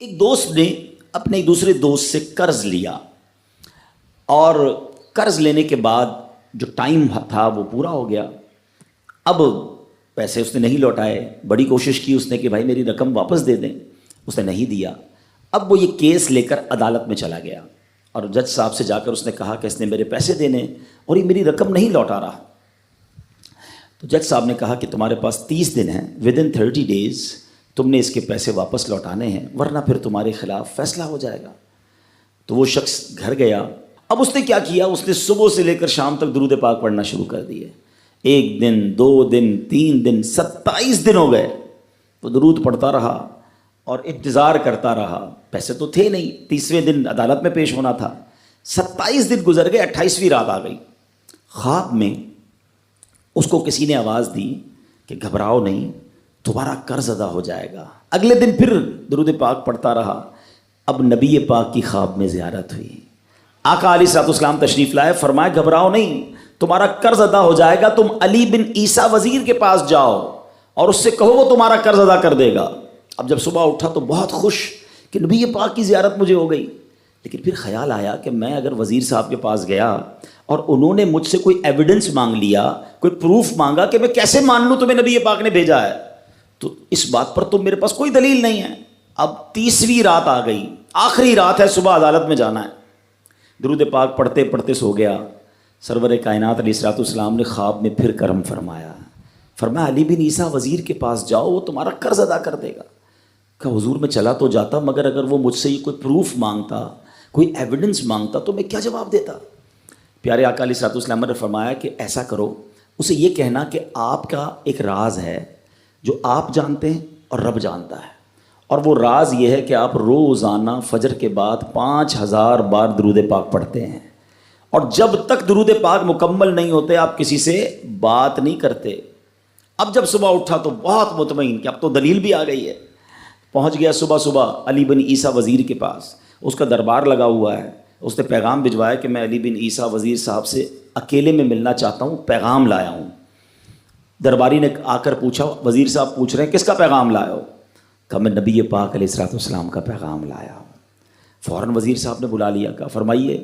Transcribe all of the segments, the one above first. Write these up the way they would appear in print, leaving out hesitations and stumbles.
ایک دوست نے اپنے ایک دوسرے دوست سے قرض لیا اور قرض لینے کے بعد جو ٹائم تھا وہ پورا ہو گیا. اب پیسے اس نے نہیں لوٹائے. بڑی کوشش کی اس نے کہ بھائی میری رقم واپس دے دیں, اس نے نہیں دیا. اب وہ یہ کیس لے کر عدالت میں چلا گیا اور جج صاحب سے جا کر اس نے کہا کہ اس نے میرے پیسے دینے اور یہ میری رقم نہیں لوٹا رہا. تو جج صاحب نے کہا کہ تمہارے پاس 30 دن ہیں, ودن 30 days تم نے اس کے پیسے واپس لوٹانے ہیں ورنہ پھر تمہارے خلاف فیصلہ ہو جائے گا. تو وہ شخص گھر گیا. اب اس نے کیا کیا, اس نے صبح سے لے کر شام تک درود پاک پڑھنا شروع کر دیے. 1 دن 2 دن 3 دن 27 دن ہو گئے. وہ درود پڑھتا رہا اور انتظار کرتا رہا. پیسے تو تھے نہیں, 30ویں دن عدالت میں پیش ہونا تھا. 27 دن گزر گئے, 28ویں رات آ گئی. خواب میں اس کو کسی نے آواز دی کہ گھبراؤ نہیں, تمہارا قرض ادا ہو جائے گا. اگلے دن پھر درود پاک پڑھتا رہا. اب نبی پاک کی خواب میں زیارت ہوئی. آقا علیہ الصلوۃ والسلام تشریف لائے, فرمائے گھبراؤ نہیں, تمہارا قرض ادا ہو جائے گا. تم علی بن عیسیٰ وزیر کے پاس جاؤ اور اس سے کہو وہ تمہارا قرض ادا کر دے گا. اب جب صبح اٹھا تو بہت خوش کہ نبی پاک کی زیارت مجھے ہو گئی. لیکن پھر خیال آیا کہ میں اگر وزیر صاحب کے پاس گیا اور انہوں نے مجھ سے کوئی ایویڈنس مانگ لیا, کوئی پروف مانگا, کہ میں کیسے مان لوں تمہیں نبی پاک نے بھیجا ہے, تو اس بات پر تو میرے پاس کوئی دلیل نہیں ہے. اب 30ویں رات آ گئی, آخری رات ہے, صبح عدالت میں جانا ہے. درود پاک پڑھتے پڑھتے سو گیا. سرور کائنات علیہ الصلوۃ والسلام نے خواب میں پھر کرم فرمایا. فرمایا علی بن عیسیٰ وزیر کے پاس جاؤ, وہ تمہارا قرض ادا کر دے گا. کہ حضور میں چلا تو جاتا, مگر اگر وہ مجھ سے کوئی پروف مانگتا, کوئی ایویڈنس مانگتا تو میں کیا جواب دیتا. پیارے آقا علیہ الصلوۃ والسلام نے فرمایا کہ ایسا کرو, اسے یہ کہنا کہ آپ کا ایک راز ہے جو آپ جانتے ہیں اور رب جانتا ہے, اور وہ راز یہ ہے کہ آپ روزانہ فجر کے بعد 5000 بار درود پاک پڑھتے ہیں, اور جب تک درود پاک مکمل نہیں ہوتے آپ کسی سے بات نہیں کرتے. اب جب صبح اٹھا تو بہت مطمئن کہ اب تو دلیل بھی آ گئی ہے. پہنچ گیا صبح علی بن عیسیٰ وزیر کے پاس. اس کا دربار لگا ہوا ہے. اس نے پیغام بھجوایا کہ میں علی بن عیسیٰ وزیر صاحب سے اکیلے میں ملنا چاہتا ہوں, پیغام لایا ہوں. درباری نے آ کر پوچھا, وزیر صاحب پوچھ رہے ہیں کس کا پیغام لایا ہو؟ کہا میں نبی پاک علیہ الصلوۃ والسلام کا پیغام لایا ہوں. فوراً وزیر صاحب نے بلا لیا. کہا فرمائیے.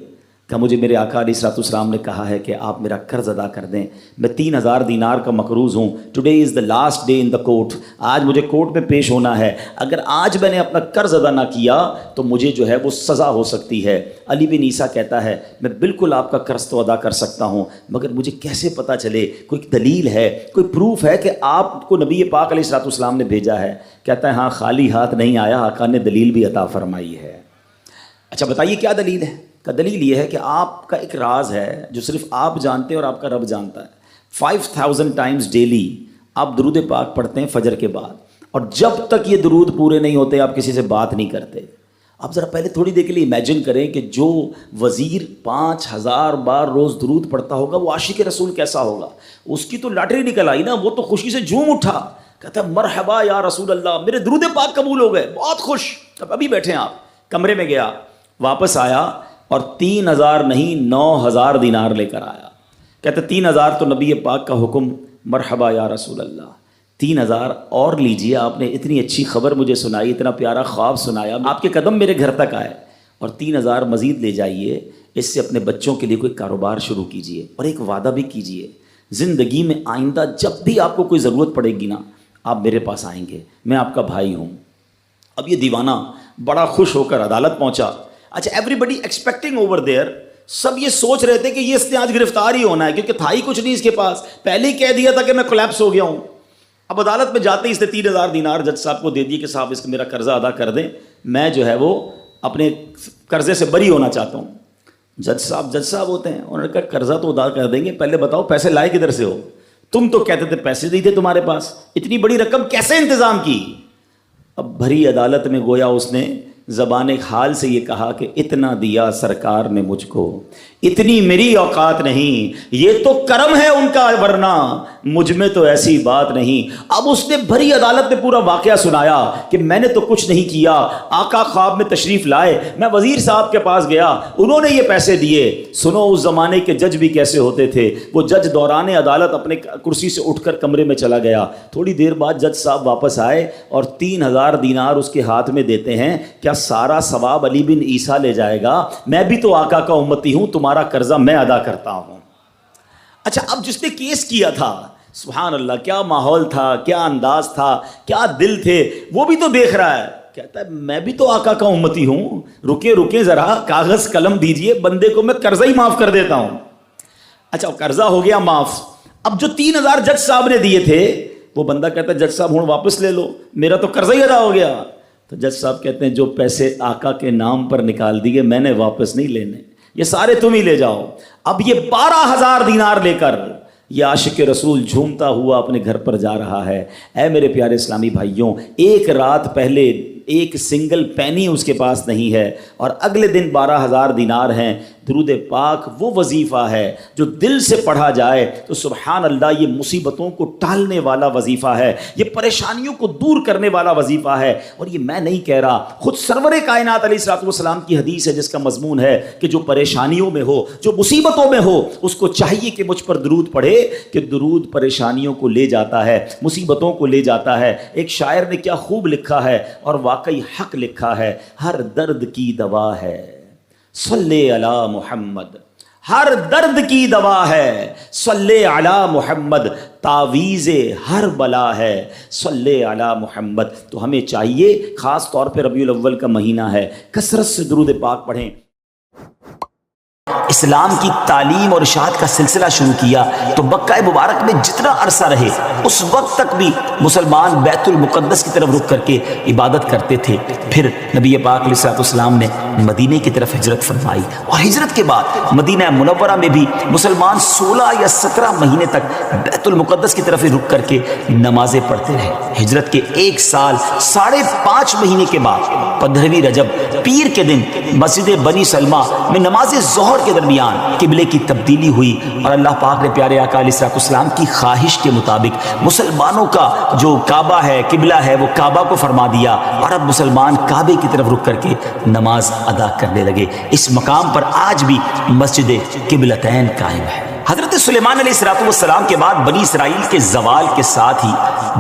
کہ مجھے میرے آقا علیہ الصلوۃ والسلام نے کہا ہے کہ آپ میرا قرض ادا کر دیں. میں 3000 دینار کا مقروض ہوں. Today is the last day in the court. آج مجھے کورٹ میں پیش ہونا ہے. اگر آج میں نے اپنا قرض ادا نہ کیا تو مجھے جو ہے وہ سزا ہو سکتی ہے. علی بن عیسیٰ کہتا ہے میں بالکل آپ کا قرض تو ادا کر سکتا ہوں, مگر مجھے کیسے پتہ چلے, کوئی دلیل ہے, کوئی پروف ہے کہ آپ کو نبی پاک علیہ الصلوۃ والسلام نے بھیجا ہے؟ کہتا ہے ہاں, خالی ہاتھ نہیں آیا, آقا نے دلیل بھی عطا فرمائی ہے. اچھا بتائیے کیا دلیل ہے؟ کا دلیل یہ ہے کہ آپ کا ایک راز ہے جو صرف آپ جانتے ہیں اور آپ کا رب جانتا ہے. 5000 ٹائمز ڈیلی آپ درود پاک پڑھتے ہیں فجر کے بعد, اور جب تک یہ درود پورے نہیں ہوتے آپ کسی سے بات نہیں کرتے. آپ ذرا پہلے تھوڑی دیر کے لیے امیجن کریں کہ جو وزیر 5000 بار روز درود پڑھتا ہوگا وہ عاشق رسول کیسا ہوگا. اس کی تو لاٹری نکل آئی نا, وہ تو خوشی سے جھوم اٹھا, کہتا ہے مرحبا یا رسول اللہ, میرے درود پاک قبول ہو گئے, بہت خوش. اب ابھی بیٹھے ہیں آپ, کمرے میں گیا, واپس آیا اور 3000 نہیں 9000 دینار لے کر آیا. کہتے 3000 تو نبی پاک کا حکم, مرحبا یا رسول اللہ, 3000 اور لیجیے, آپ نے اتنی اچھی خبر مجھے سنائی, اتنا پیارا خواب سنایا, آپ کے قدم میرے گھر تک آئے, اور 3000 مزید لے جائیے, اس سے اپنے بچوں کے لیے کوئی کاروبار شروع کیجیے, اور ایک وعدہ بھی کیجیے, زندگی میں آئندہ جب بھی آپ کو کوئی ضرورت پڑے گی نا, آپ میرے پاس آئیں گے, میں آپ کا بھائی ہوں. اب یہ دیوانہ بڑا خوش ہو کر عدالت پہنچا. اچھا everybody expecting over there, سب یہ سوچ رہے تھے کہ یہ اس نے آج گرفتار ہی ہونا ہے, کیونکہ تھا ہی کچھ نہیں اس کے پاس, پہلے ہی کہہ دیا تھا کہ میں کولیپس ہو گیا ہوں. اب عدالت میں جاتے ہی اس نے 3000 دینار جج صاحب کو دے دی کہ صاحب اس کا میرا قرضہ ادا کر دیں, میں جو ہے وہ اپنے قرضے سے بری ہونا چاہتا ہوں. جج صاحب ہوتے ہیں, انہوں نے کہا قرضہ تو ادا کر دیں گے, پہلے بتاؤ پیسے لائے کدھر سے ہو؟ تم تو کہتے تھے پیسے نہیں تھے تمہارے پاس, اتنی بڑی رقم کیسے انتظام کی؟ اب بھری عدالت میں گویا اس نے زبان حال سے یہ کہا کہ اتنا دیا سرکار نے مجھ کو, اتنی میری اوقات نہیں، یہ تو کرم ہے ان کا، ورنہ مجھ میں تو ایسی بات نہیں۔ اب اس نے بھری عدالت میں پورا واقعہ سنایا کہ میں نے تو کچھ نہیں کیا، آقا خواب میں تشریف لائے، میں وزیر صاحب کے پاس گیا، انہوں نے یہ پیسے دیے۔ سنو اس زمانے کے جج بھی کیسے ہوتے تھے، وہ جج دوران عدالت اپنے کرسی سے اٹھ کر کمرے میں چلا گیا، تھوڑی دیر بعد جج صاحب واپس آئے اور 3000 دینار اس کے ہاتھ میں دیتے ہیں۔ کیا سارا ثواب علی بن عیسیٰ لے جائے گا؟ میں بھی تو آقا کا امتی ہوں، تمہارا قرضہ میں ادا کرتا ہوں۔ اچھا، اب جس نے کیس کیا تھا، سبحان اللہ، کیا ماحول تھا، کیا انداز تھا، کیا دل تھے، وہ بھی تو دیکھ رہا ہے، کہتا ہے میں بھی تو آقا کا امتی ہوں، رکے ذرا، کاغذ قلم دیجئے، بندے کو میں قرضہ ہی معاف کر دیتا ہوں۔ اچھا، قرضہ ہو گیا معاف۔ اب جو 3000 جج صاحب نے دیے تھے، وہ بندہ کہتا ہے جج صاحب ہوں واپس لے لو، میرا تو قرضہ ہی ادا ہو گیا۔ تو جج صاحب کہتے ہیں جو پیسے آقا کے نام پر نکال دیے میں نے واپس نہیں لینے، یہ سارے تم ہی لے جاؤ۔ اب یہ 12000 دینار لے کر یہ عاشق رسول جھومتا ہوا اپنے گھر پر جا رہا ہے۔ اے میرے پیارے اسلامی بھائیوں، ایک رات پہلے ایک سنگل پینی اس کے پاس نہیں ہے، اور اگلے دن 12000 دینار ہیں۔ درود پاک وہ وظیفہ ہے جو دل سے پڑھا جائے تو سبحان اللہ یہ مصیبتوں کو ٹالنے والا وظیفہ ہے، یہ پریشانیوں کو دور کرنے والا وظیفہ ہے۔ اور یہ میں نہیں کہہ رہا، خود سرور کائنات علیہ الصلوۃ والسلام کی حدیث ہے جس کا مضمون ہے کہ جو پریشانیوں میں ہو، جو مصیبتوں میں ہو، اس کو چاہیے کہ مجھ پر درود پڑھے، کہ درود پریشانیوں کو لے جاتا ہے، مصیبتوں کو لے جاتا ہے۔ ایک شاعر نے کیا خوب لکھا ہے، اور واقعی حق لکھا ہے، ہر درد کی دوا ہے صلی علی محمد، ہر درد کی دوا ہے صلی علی محمد، تعویذ ہر بلا ہے صلی علی محمد۔ تو ہمیں چاہیے، خاص طور پہ ربیع الاول کا مہینہ ہے، کثرت سے درود پاک پڑھیں۔ اسلام کی تعلیم اور اشاعت کا سلسلہ شروع کیا تو مکہ مبارک میں جتنا عرصہ رہے اس وقت تک بھی مسلمان بیت المقدس کی طرف رک کر کے عبادت کرتے تھے۔ پھر نبی پاک علیہ الصلوۃ والسلام نے مدینے کی طرف ہجرت فرمائی، اور ہجرت کے بعد مدینہ منورہ میں بھی مسلمان 16 یا 17 مہینے تک بیت المقدس کی طرف رک کر کے نمازیں پڑھتے رہے۔ ہجرت کے 1 سال 5.5 مہینے کے بعد 15ویں رجب پیر کے دن مسجد بنی سلمہ میں نماز ظہر کے درمیان قبلے کی تبدیلی ہوئی، اور اللہ پاک نے پیارے آقا علیہ الصلوۃ والسلام کی خواہش کے مطابق مسلمانوں کا جو کعبہ ہے، قبلہ ہے، وہ کعبہ کو فرما دیا، اور اب مسلمان کعبے کی طرف رک کر کے نماز ادا کرنے لگے۔ اس مقام پر آج بھی مسجد قبلتین قائم ہے۔ حضرت سلیمان علیہ السلام کے بعد بنی اسرائیل کے زوال کے ساتھ ہی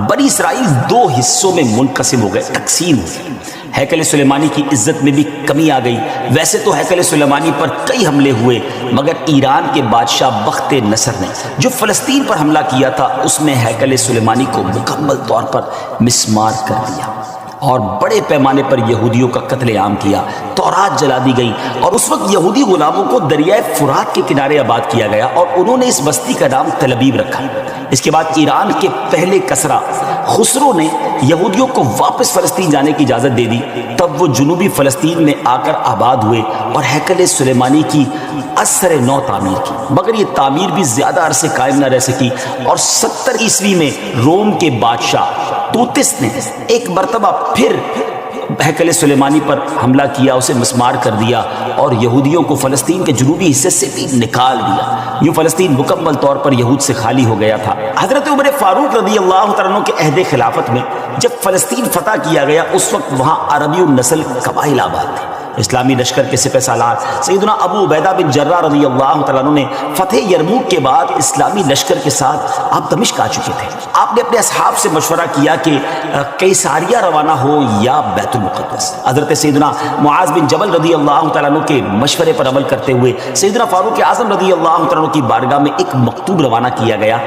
بنی اسرائیل 2 حصوں میں منقسم ہو گئے، تقسیم ہو گئے۔ ہیکل سلیمانی کی عزت میں بھی کمی آ گئی۔ ویسے تو ہیکل سلیمانی پر کئی حملے ہوئے، مگر ایران کے بادشاہ بخت نصر نے جو فلسطین پر حملہ کیا تھا اس میں ہیکل سلیمانی کو مکمل طور پر مسمار کر دیا، اور بڑے پیمانے پر یہودیوں کا قتل عام کیا، تورات جلا دی گئی، اور اس وقت یہودی غلاموں کو دریائے فرات کے کنارے آباد کیا گیا، اور انہوں نے اس بستی کا نام تل ابیب رکھا۔ اس کے بعد ایران کے پہلے کسرا خسرو نے یہودیوں کو واپس فلسطین جانے کی اجازت دے دی، تب وہ جنوبی فلسطین میں آ کر آباد ہوئے اور ہیکل سلیمانی کی اثر نو تعمیر کی، مگر یہ تعمیر بھی زیادہ عرصے قائم نہ رہ سکی، اور 70 عیسوی میں روم کے بادشاہ توتس نے ایک مرتبہ پھر ہیکل سلیمانی پر حملہ کیا، اسے مسمار کر دیا، اور یہودیوں کو فلسطین کے جنوبی حصے سے بھی نکال دیا۔ یوں فلسطین مکمل طور پر یہود سے خالی ہو گیا تھا۔ حضرت عمر فاروق رضی اللہ تعالیٰ عنہ کے عہد خلافت میں جب فلسطین فتح کیا گیا اس وقت وہاں عربی النسل قبائل آباد تھے۔ اسلامی لشکر کے سپہ سالار سیدنا ابو عبیدہ بن جراح رضی اللہ تعالیٰ عنہ نے فتح یرموک کے بعد اسلامی لشکر کے ساتھ آپ دمشق آ چکے تھے۔ آپ نے اپنے اصحاب سے مشورہ کیا کہ قیصاریہ روانہ ہو یا بیت المقدس۔ حضرت سیدنا معاذ بن جبل رضی اللہ تعالیٰ عنہ کے مشورے پر عمل کرتے ہوئے سیدنا فاروق اعظم رضی اللہ تعالیٰ عنہ کی بارگاہ میں ایک مکتوب روانہ کیا گیا،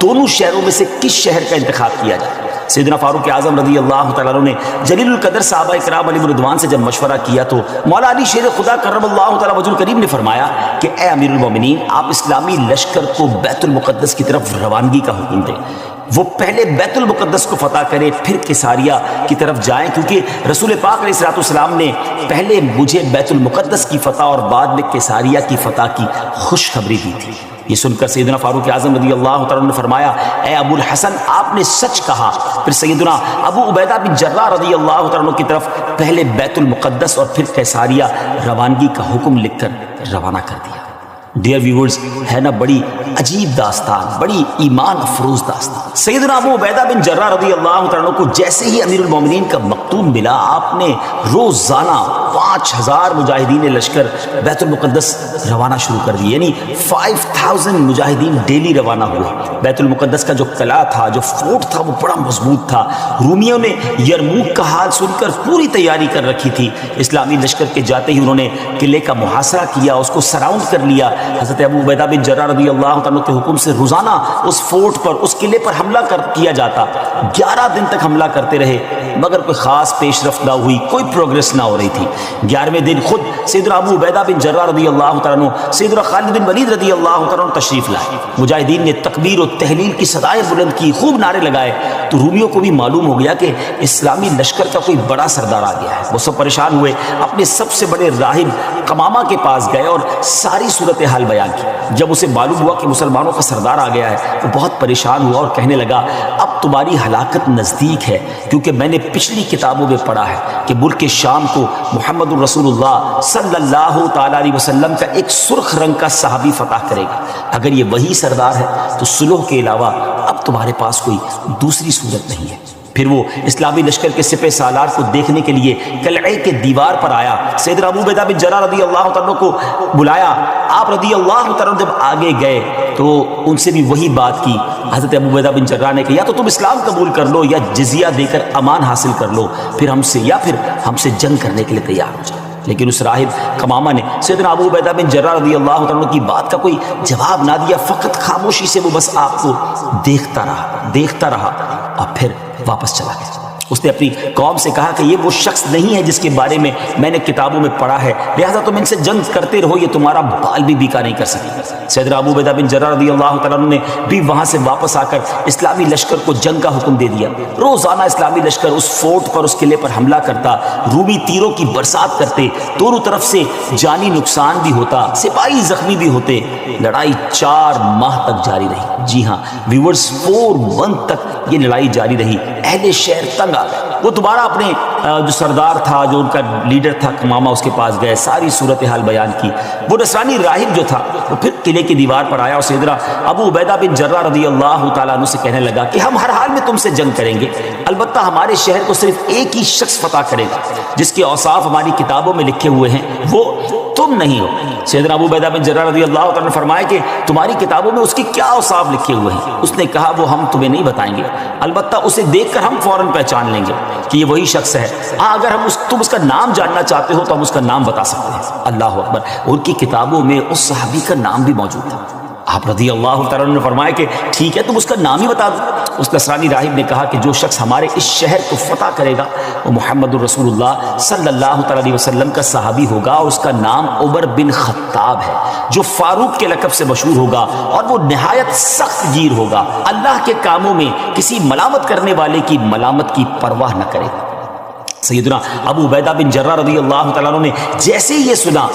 دونوں شہروں میں سے کس شہر کا انتخاب کیا جائے۔ سیدنا فاروق اعظم رضی اللہ تعالیٰ عنہ نے جلیل القدر صحابہ کرام علیہ رضوان سے جب مشورہ کیا تو مولا علی شیر خدا کرم اللہ تعالیٰ وجہ الکریم نے فرمایا کہ اے امیر المومنین، آپ اسلامی لشکر کو بیت المقدس کی طرف روانگی کا حکم دیں، وہ پہلے بیت المقدس کو فتح کرے پھر قیصاریہ کی طرف جائیں، کیونکہ رسول پاک علیہ الصلوۃ والسلام نے پہلے مجھے بیت المقدس کی فتح اور بعد میں قیصاریہ کی فتح کی خوشخبری دی تھی۔ یہ سن کر سیدنا فاروق اعظم رضی اللہ تعالیٰ نے فرمایا اے ابو الحسن، آپ نے سچ کہا۔ پھر سیدنا ابو عبیدہ بن جراح رضی اللہ تعالیٰ کی طرف پہلے بیت المقدس اور پھر قیصاریہ روانگی کا حکم لکھ کر روانہ کر دیا۔ ڈیئر ویورز، ہے نا بڑی عجیب داستان، بڑی ایمان افروز داستان۔ سیدنا ابو عبیدہ بن جراح رضی اللہ عنہ کو جیسے ہی امیر المومنین کا مکتوب ملا، آپ نے روزانہ 5000 مجاہدین لشکر بیت المقدس روانہ شروع کر دی، یعنی 5000 مجاہدین ڈیلی روانہ ہوئے۔ بیت المقدس کا جو قلعہ تھا، جو فورٹ تھا، وہ بڑا مضبوط تھا۔ رومیوں نے یرموک کا حال سن کر پوری تیاری کر رکھی تھی۔ اسلامی لشکر کے جاتے ہی انہوں نے قلعے کا محاصرہ کیا، اس کو سراؤنڈ کر لیا۔ حضرت ابو عبیدہ بن جراح رضی اللہ عنہ کے حکم سے روزانہ اس فورٹ پر، اس قلعے پر حملہ کیا جاتا۔ 11 دن تک حملہ کرتے رہے، مگر کوئی خاص پیش رفت نہ ہوئی، کوئی پروگریس نہ ہو رہی تھی۔ 11ویں دن خود سیدنا ابو عبیدہ بن جراح رضی اللہ عنہ سیدنا خالد بن ولید رضی اللہ عنہ تشریف لائے۔ مجاہدین نے تکبیر و تحلیل کی صدائیں بلند کی، خوب نعرے لگائے، تو رومیوں کو بھی معلوم ہو گیا کہ اسلامی لشکر کا کوئی بڑا سردار آ گیا ہے۔ وہ سب پریشان ہوئے، اپنے سب سے بڑے راہب قمامہ کے پاس گئے اور ساری صورتحال بیان کی۔ جب اسے معلوم ہوا کہ مسلمانوں کا سردار آ گیا ہے، وہ بہت پریشان ہوا اور کہنے لگا، اب تمہاری ہلاکت نزدیک ہے، کیونکہ میں نے پچھلی کتابوں میں پڑھا ہے کہ ملک شام کو محمد الرسول اللہ صلی اللہ تعالیٰ علیہ وسلم کا ایک سرخ رنگ کا صحابی فتح کرے گا۔ اگر یہ وہی سردار ہے تو صلح کے علاوہ اب تمہارے پاس کوئی دوسری صورت نہیں ہے۔ پھر وہ اسلامی لشکر کے سپہ سالار کو دیکھنے کے لیے قلعے کے دیوار پر آیا، سیدنا ابو عبیدہ بن جراح رضی اللہ عنہ کو بلایا۔ آپ رضی اللہ عنہ جب آگے گئے تو ان سے بھی وہی بات کی۔ حضرت ابو عبیدہ بن جراح نے کہا، یا تو تم اسلام قبول کر لو یا جزیہ دے کر امان حاصل کر لو، پھر ہم سے جنگ کرنے کے لیے تیار ہو جائے۔ لیکن اس راہب قمامہ نے سیدنا ابو عبیدہ بن جراح رضی اللہ عنہ کی بات کا کوئی جواب نہ دیا، فقط خاموشی سے وہ بس آپ کو دیکھتا رہا اور پھر واپس چلا گیا۔ اس نے اپنی قوم سے کہا کہ یہ وہ شخص نہیں ہے جس کے بارے میں میں نے کتابوں میں پڑھا ہے، لہذا تم ان سے جنگ کرتے رہو، یہ تمہارا بال بھی بیکا نہیں کر سکے۔ سیدنا ابو عبیدہ بن جراح رضی اللہ تعالیٰ عنہ نے بھی وہاں سے واپس آ کر اسلامی لشکر کو جنگ کا حکم دے دیا۔ روزانہ اسلامی لشکر اس فورٹ پر، اس قلعے پر حملہ کرتا، رومی تیروں کی برسات کرتے، دونوں طرف سے جانی نقصان بھی ہوتا، سپاہی زخمی بھی ہوتے۔ لڑائی 4 ماہ تک جاری رہی۔ جی ہاں ویورز، 4 منتھ تک یہ لڑائی جاری رہی۔ اہل شہر تنگ آ گئے۔ وہ دوبارہ اپنے جو سردار تھا، جو ان کا لیڈر تھا قمامہ، اس کے پاس گئے، ساری صورتحال بیان کی۔ وہ نصرانی راہب جو تھا وہ پھر قلعے کی دیوار پر آیا اور سیدنا ابو عبیدہ بن جراح رضی اللہ تعالیٰ عنہ سے کہنے لگا کہ ہم ہر حال میں تم سے جنگ کریں گے، البتہ ہمارے شہر کو صرف ایک ہی شخص فتح کرے گا جس کے اوصاف ہماری کتابوں میں لکھے ہوئے ہیں، وہ تم نہیں ہو۔ سیدنا ابو عبیدہ بن جراح رضی اللہ تعالیٰ نے فرمایا کہ تمہاری کتابوں میں اس کی کیا اوصاف لکھے ہوئے ہیں؟ اس نے کہا، وہ ہم تمہیں نہیں بتائیں گے، البتہ اسے دیکھ کر ہم فوراً پہچان لیں گے کہ یہ وہی شخص ہے۔ ہاں اگر تم اس کا نام جاننا چاہتے ہو تو ہم اس کا نام بتا سکتے ہیں۔ اللہ اکبر، ان کی کتابوں میں اس صحابی کا نام بھی موجود تھا۔ آپ رضی اللہ تعالیٰ نے فرمایا کہ ٹھیک ہے، تم اس کا نام ہی بتا دو۔ اس نصرانی راہب نے کہا کہ جو شخص ہمارے اس شہر کو فتح کرے گا وہ محمد الرسول اللہ صلی اللہ تعالیٰ علیہ وسلم کا صحابی ہوگا، اور اس کا نام عمر بن خطاب ہے، جو فاروق کے لقب سے مشہور ہوگا اور وہ نہایت سخت گیر ہوگا، اللہ کے کاموں میں کسی ملامت کرنے والے کی ملامت کی پرواہ نہ کرے گا۔ سیدنا ابو عبیدہ بن جراح رضی اللہ تعالیٰ عنہ نے جیسے ہی یہ سنا